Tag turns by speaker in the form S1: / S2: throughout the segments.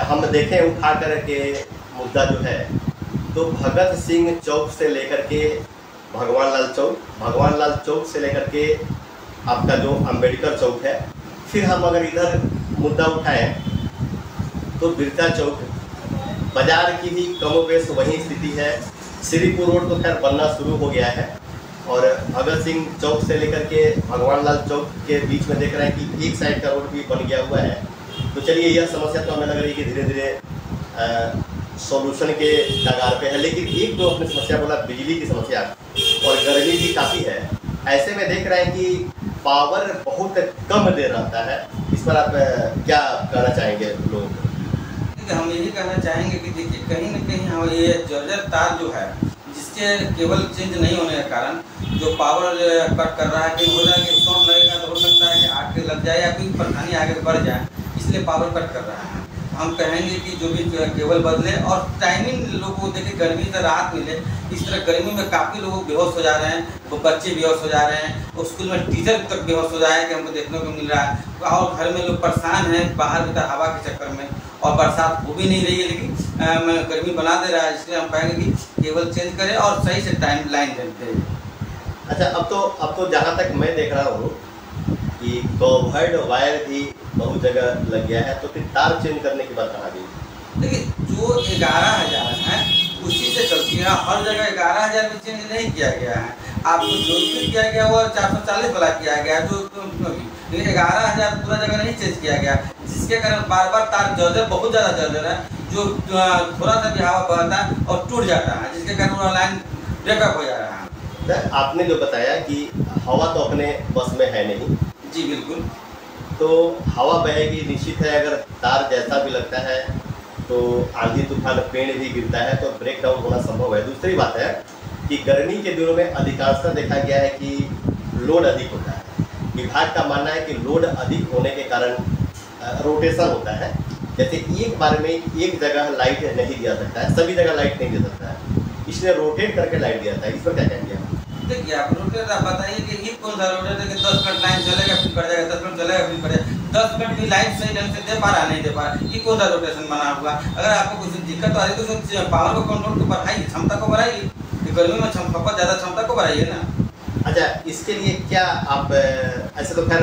S1: हम देखें उठा कर के मुद्दा जो है, तो भगत सिंह चौक से लेकर के भगवान लाल चौक से लेकर के आपका जो अंबेडकर चौक है, फिर हम अगर इधर मुद्दा उठाएं तो बिरता चौक, बाजार की भी कमोबेश वही स्थिति है। श्रीपुर रोड तो खैर बनना शुरू हो गया है, और भगत सिंह चौक से लेकर के भगवान लाल चौक के बीच में देख रहे हैं कि एक साइड का रोड भी बन गया हुआ है। तो चलिए, यह समस्या तो हमें लग रही है कि धीरे धीरे सॉल्यूशन के कगार पे है। लेकिन एक जो अपनी समस्या बोला, बिजली की समस्या और गर्मी भी काफ़ी है, ऐसे में देख रहे हैं कि पावर बहुत कम देर रहता है। इस पर आप क्या कहना चाहेंगे लोगों को?
S2: हम यही कहना चाहेंगे कि देखिए, कहीं ना कहीं हम ये जर्जर तार जो है, जिसके केबल चेंज नहीं होने के कारण जो पावर कट कर रहा है, कहीं हो जाए कि शॉर्ट लगेगा तो हो सकता है कि आगे लग जाए या कोई परेशानी आगे बढ़ जाए, इसलिए पावर कट कर रहा है। हम कहेंगे कि जो भी केबल बदले और टाइमिंग लोगों को देखे, गर्मी से राहत मिले। इस तरह गर्मी में काफ़ी लोग बेहोश हो जा रहे हैं, तो बच्चे बेहोश हो जा रहे हैं, और स्कूल में टीचर तक बेहोश हो जाए कि हमको देखने को मिल रहा है। और घर में लोग परेशान हैं बाहर भीतर हवा के चक्कर में, और बरसात हो भी नहीं रही है, लेकिन गर्मी बना दे रहा है। इसलिए हम कहेंगे कि केबल चेंज करें और सही से टाइम लाइन दें।
S1: अच्छा, अब तो जहाँ तक मैं देख रहा हूँ कि कवर्ड वायर भी बहुत जगह लग गया है, तो फिर तार चेंज करने की बात कहाँ गई?
S2: देखिए, जो 11,000 है उसी से चलती है, हर जगह 11,000 में चेंज नहीं किया गया है। आपको जो भी किया गया वो 440 वाला किया गया, जो 11,000 पूरा जगह नहीं चेंज किया गया, जिसके कारण बार बार तार जर्जर, बहुत ज़्यादा जर्जर है, जो थोड़ा सा भी हवा बहता है और टूट जाता है, जिसके कारण वो लाइन ब्रेकअप हो जा रहा है।
S1: आपने जो बताया कि हवा तो अपने बस में है नहीं।
S2: जी बिल्कुल।
S1: तो हवा बहेगी, निश्चित है। अगर तार जैसा भी लगता है तो आंधी तूफान, पेड़ भी गिरता है तो ब्रेक डाउन होना संभव है। दूसरी बात है कि गर्मी के दिनों में अधिकांशतः देखा गया है कि लोड अधिक होता है। विभाग का मानना है कि लोड अधिक होने के कारण रोटेशन होता है। जैसे एक बार में एक जगह लाइट नहीं दिया सकता है, सभी जगह लाइट नहीं दे सकता है, इसलिए रोटेट करके लाइट दिया था। इस पर क्या कहेंगे आप?
S2: देखिए, आप रोटेट आप बताइए कि ये कौन सा रोटेट है कि 10 मिनट लाइन चलेगा फिर कट जाएगा, 10 मिनट चलेगा फिर कट जाएगा, 10 मिनट भी लाइट सही ढंग से दे पा रहा नहीं दे पा रहा, ये कौन सा रोटेशन बना हुआ? अगर आपको कुछ दिक्कत आ रही है तो पावर को कंट्रोल को बढ़ाइए, क्षमता को बढ़ाइए। गर्मी में खपत ज़्यादा, क्षमता को बढ़ाइए ना।
S1: अच्छा, इसके लिए क्या आप ऐसे तो खैर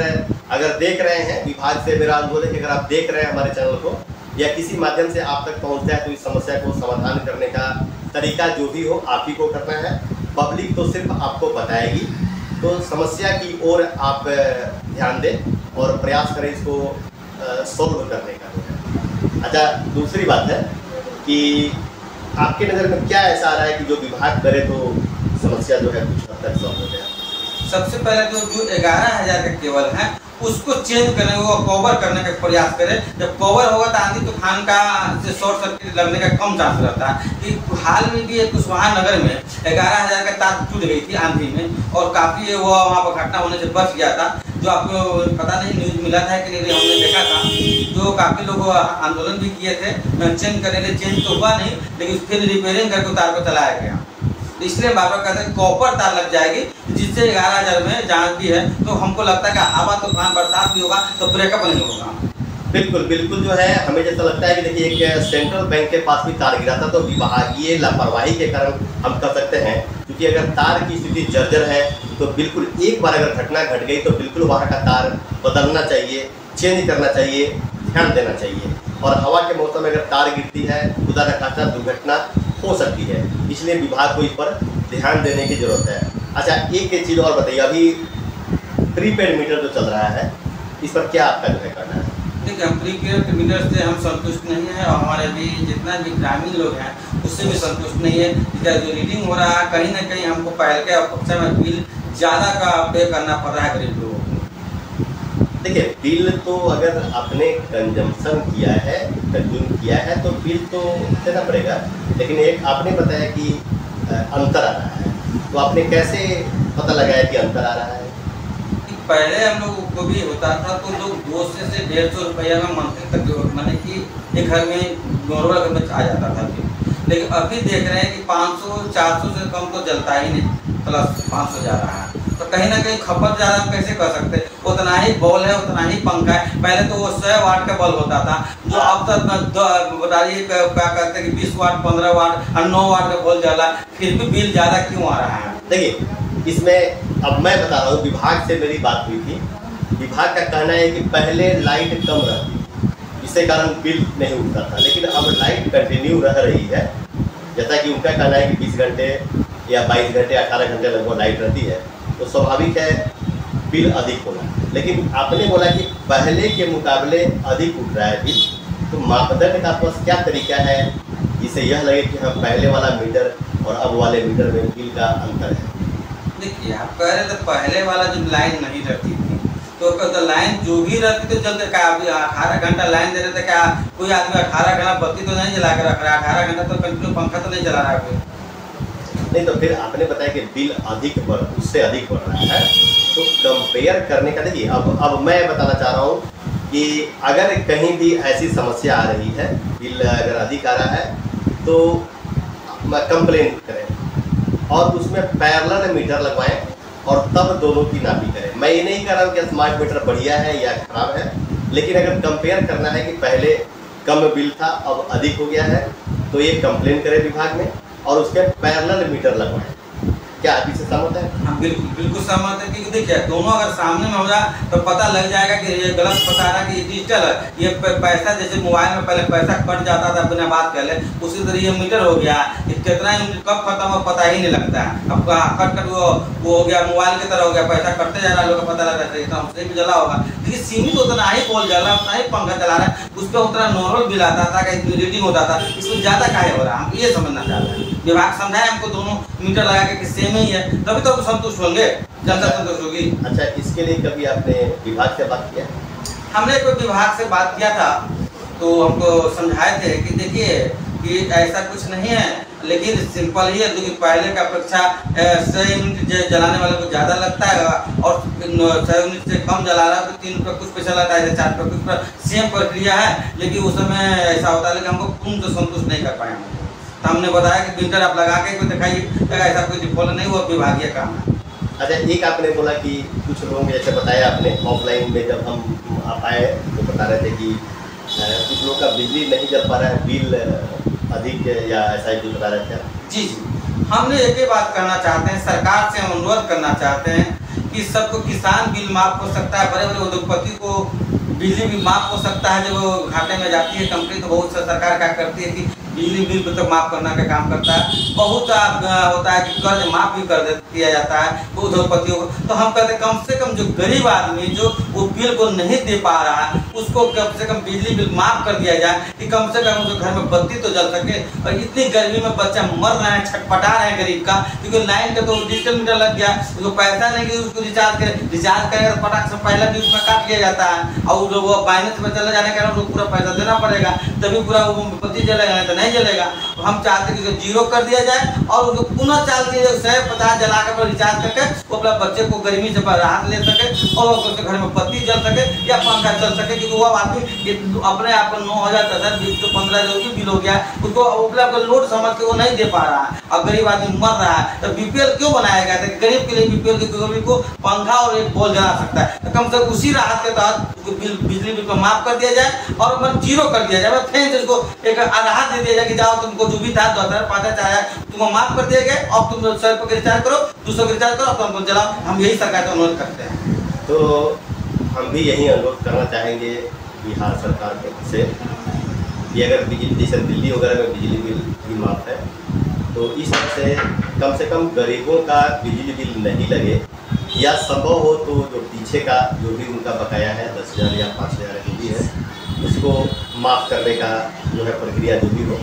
S1: अगर देख रहे हैं, विभाग से मेरा अनुरोध है कि अगर आप देख रहे हैं हमारे चैनल को या किसी माध्यम से आप तक पहुंचता है, तो इस समस्या को समाधान करने का तरीका जो भी हो आप ही को करना है। पब्लिक तो सिर्फ आपको बताएगी, तो समस्या की ओर आप ध्यान दें और प्रयास करें इसको सॉल्व करने का। अच्छा, दूसरी बात है कि आपके नज़र में क्या ऐसा आ रहा है कि जो विभाग करे तो समस्या जो है कुछ हद तक सॉल्व हो जाए?
S2: सबसे पहले तो जो 11,000 का केबल है उसको चेंज करने, वो कवर करने का प्रयास करें। जब कवर होगा तो आंधी तूफान का से शॉर्ट सर्किट लगने का कम चांस रहता है। कि हाल में भी कुशवाहा नगर में 11,000 का तार टूट गई थी आंधी में, और काफ़ी वो वहाँ पर घटना होने से बच गया था। जो आपको पता नहीं न्यूज़ मिला था कि नहीं, हमने देखा था, जो काफ़ी लोग आंदोलन भी किए थे चेंज करने के लिए। चेंज तो हुआ नहीं, लेकिन फिर रिपेयरिंग करके तार को चलाया गया। इसलिए बार बार कहते हैं कॉपर तार लग जाएगी, जिससे 11,000 में जहाँ भी है, तो हमको लगता है कि हवा तूफान बरसात भी होगा तो ब्रेकअप नहीं होगा।
S1: बिल्कुल बिल्कुल। जो है हमें जैसा लगता है कि देखिए, एक सेंट्रल बैंक के पास भी तार गिरा था, तो विभागीय लापरवाही के कारण हम कह सकते हैं, क्योंकि अगर तार की स्थिति जर्जर है तो बिल्कुल एक बार अगर घटना घट गई तो बिल्कुल वहाँ का तार बदलना चाहिए, चेंज करना चाहिए, ध्यान देना चाहिए। और हवा के मौसम में अगर तार गिरती है, खुदा न खास्ता दुर्घटना हो सकती है, इसलिए विभाग को इस पर ध्यान देने की जरूरत है। अच्छा, एक चीज़ और बताइए, अभी प्रीपेड मीटर जो चल रहा है, इस पर क्या आपका जो है करना है?
S2: देखिए, हम प्रीपेड मीटर से हम संतुष्ट नहीं है, और हमारे भी जितना भी ग्रामीण लोग हैं उससे भी संतुष्ट नहीं है। इसका जो रीडिंग हो रहा है, कहीं ना कहीं हमको पहले के अपेक्षा में बिल ज़्यादा का पे करना पड़ रहा है गरीब लोगों को।
S1: देखिए, बिल तो अगर आपने कंजम्पशन किया है, कंज्यूम किया है, तो बिल तो देना पड़ेगा। लेकिन एक आपने बताया कि अंतर आ रहा है, तो आपने कैसे पता लगाया कि अंतर आ रहा है?
S2: पहले हम लोग को भी होता था तो लोग 200 से 150 रुपया में मंथली तक, माने कि एक घर में नॉर्मल में आ जाता था। लेकिन अभी देख रहे हैं कि 500 400 से कम तो जलता ही नहीं, प्लस 500 जा रहा है। तो कहीं ना कहीं खपत ज़्यादा हम कैसे कर सकते हैं? उतना ही बॉल है, उतना ही पंखा है। पहले तो वो 100 वाट का बल्ब होता था, जो अब तक बताइए क्या करते हैं कि 20 वाट 15 वाट और 9 वाट का बल्ब जला, फिर भी बिल ज़्यादा क्यों आ रहा है?
S1: देखिए, इसमें अब मैं बता रहा हूँ, विभाग से मेरी बात हुई थी। विभाग का कहना है कि पहले लाइट कम रहती, इसके कारण बिल नहीं उठता था, लेकिन अब लाइट कंटिन्यू रह रही है। जैसा कि उनका कहना है कि 20 घंटे या 22 घंटे 18 घंटे लगभग लाइट रहती है, तो स्वाभाविक है बिल अधिक होना। लेकिन आपने बोला कि पहले के मुकाबले अधिक उठ रहा है बिल, तो मापदंड का पास क्या तरीका है जिससे यह लगे कि हाँ पहले वाला मीटर और अब वाले मीटर में बिल का अंतर है?
S2: देखिए, आप कह रहे थे पहले वाला जब लाइन नहीं रहती थी तो लाइन जो भी रहती तो जल्द क्या 18 घंटा लाइन दे रहे थे? क्या कोई आदमी 18 घंटा बत्ती तो नहीं जला के रख रहा है? 18 घंटा तो कंटिन्यू पंखा तो नहीं चला रहा है?
S1: नहीं, तो फिर आपने बताया कि बिल उससे अधिक बढ़ रहा है, तो कंपेयर करने का देखिए, अब मैं बताना चाह रहा हूँ कि अगर कहीं भी ऐसी समस्या आ रही है, बिल अगर अधिक आ रहा है, तो कंप्लेन करें और उसमें पैरेलल मीटर लगवाएं और तब दोनों की नापी करें। मैं ये नहीं कह रहा हूँ कि स्मार्ट मीटर बढ़िया है या खराब है, लेकिन अगर कंपेयर करना है कि पहले कम बिल था अब अधिक हो गया है, तो ये कंप्लेन करें विभाग में और उसके पैरेलल मीटर लगवाएं। क्या आप इससे सहमत है?
S2: हाँ, बिल्कुल बिल्कुल सहमत है। क्योंकि देखिए, दोनों अगर सामने में हो जाए तो पता लग जाएगा कि ये गलत बता रहा है कि ये डिजिटल है। ये पैसा जैसे मोबाइल में पहले पैसा कट जाता था बिना बात कर ले, उसी तरह ये मीटर हो गया, कितना कब खत्म हो पता ही नहीं लगता है। अब कट वो हो गया, मोबाइल की तरह हो गया, पैसा कटते जा रहा है, लोग को पता लग रहा है इतना उससे भी जला होगा। लेकिन सीमित उतना ही बॉल जला, उतना ही पंखा चला रहा है, उस पर उतना नॉर्मल बिल आता था, रीडिंग होता था, इसमें ज़्यादा काहे हो रहा है? हम ये समझना चाह रहे हैं। विभाग समझाए हमको दोनों मीटर लगा के सेम ही है, तभी तो संतुष्ट होंगे, जनता संतुष्ट होगी।
S1: अच्छा, इसके लिए कभी आपने विभाग से बात किया?
S2: हमने कोई विभाग से बात किया था, तो हमको समझाए थे कि देखिए कि ऐसा कुछ नहीं है, लेकिन सिंपल ही है, क्योंकि पहले का अपेक्षा 100 यूनिट जलाने वाले को ज़्यादा लगता है और 100 यूनिट से कम जला रहा है तो 3 रुपये कुछ पैसा लगता है, 4 रुपये कुछ पर सेम प्रक्रिया है। लेकिन उस समय ऐसा होता है, लेकिन हमको पूर्ण तो संतुष्ट नहीं कर पाए। तो हमने बताया कि मीटर आप लगा के दिखाइए, ऐसा कोई डिफॉल्ट नहीं हुआ, विभागीय काम है।
S1: अच्छा, एक आपने बोला कि कुछ लोगों ने जैसे बताया आपने ऑफलाइन में जब हम आप आए तो बता रहे थे कि कुछ लोगों का बिजली नहीं जल पा रहा है, बिल अधिक या ऐसा ही बता रहे थे?
S2: जी, हमने एक ही बात करना चाहते हैं, सरकार से हम अनुरोध करना चाहते हैं कि सबको किसान बिल माफ हो सकता है, बड़े बड़े उद्योगपति को बिजली भी माफ हो सकता है। जब वो घाटे में जाती है कंपनी तो बहुत सा सरकार क्या करती है कि बिजली बिल को तो माफ करना का काम करता है। बहुत होता है कि कर्ज माफ भी कर दिया जाता है उद्योगपतियों को। तो हम कहते कम से कम जो गरीब आदमी जो वो बिल को नहीं दे पा रहा है उसको कम से कम बिजली बिल माफ कर दिया जाए, कि कम से कम उसके घर में बत्ती तो जल सके। और इतनी गर्मी में बच्चा मर रहे हैं, छटपटा रहे हैं गरीब का, क्योंकि लाइन का तो डिजिटल मीटर लग गया, उसको पैसा नहीं कि उसको रिचार्ज करेगा तो पटाख से पहले भी उसमें काट लिया जाता है और वो माइनस में चले जाने के कारण उसको पूरा पैसा देना पड़ेगा, तभी पूरा वो बत्ती जलेगा, नहीं तो नहीं जलेगा। तो हम चाहते हैं कि जीरो कर दिया जाए और उसको पुनः चाल दिया जाए, 150 जला कर रिचार्ज करके वो अपना बच्चे को गर्मी से राहत ले सके और उसके घर में बत्ती जल सके या पंखा चल सके। क्योंकि वो आदमी अपने आप को 9,000 10,000 15 जो भी बिल हो गया उसको अपने आप को लोड समझ के वो नहीं दे पा रहा है और गरीब आदमी मर रहा है। तो बीपीएल क्यों बनाया गया था? गरीब के लिए बीपीएल के गरीब को पंखा और एक बॉल जला सकता है, तो कम से कम उसी राहत के तहत बिजली बिल को माफ कर दिया जाए और जीरो कर दिया जाए। फिर उसको एक राहत दे दिया जाए कि जाओ तुमको जो भी था 2,000 5,000 तुमको माफ कर दिया गया, अब तुम 100 रुपये रिचार्ज करो, 200 का रिचार्ज करो, अब तुमको जलाओ। हम यही सरकार से अनुरोध करते हैं।
S1: तो हम भी यही अनुरोध करना चाहेंगे बिहार सरकार से कि अगर बिजली जैसे दिल्ली वगैरह में बिजली बिल भी माफ है तो इस तरह से कम गरीबों का बिजली बिल नहीं लगे, या संभव हो तो जो पीछे का जो भी उनका बकाया है 10,000 या 5,000 जो भी है उसको माफ़ करने का जो है प्रक्रिया जो भी हो,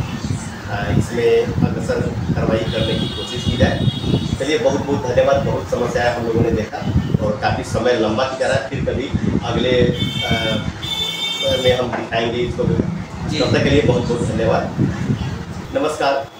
S1: इसमें अग्रसर कार्रवाई करने की कोशिश की जाए। चलिए, बहुत बहुत धन्यवाद। बहुत समस्याएं हम लोगों ने देखा और काफ़ी समय लंबा की जा रहा है, फिर कभी अगले में हम दिखाएंगे इसको। तब तक के लिए बहुत बहुत धन्यवाद। नमस्कार।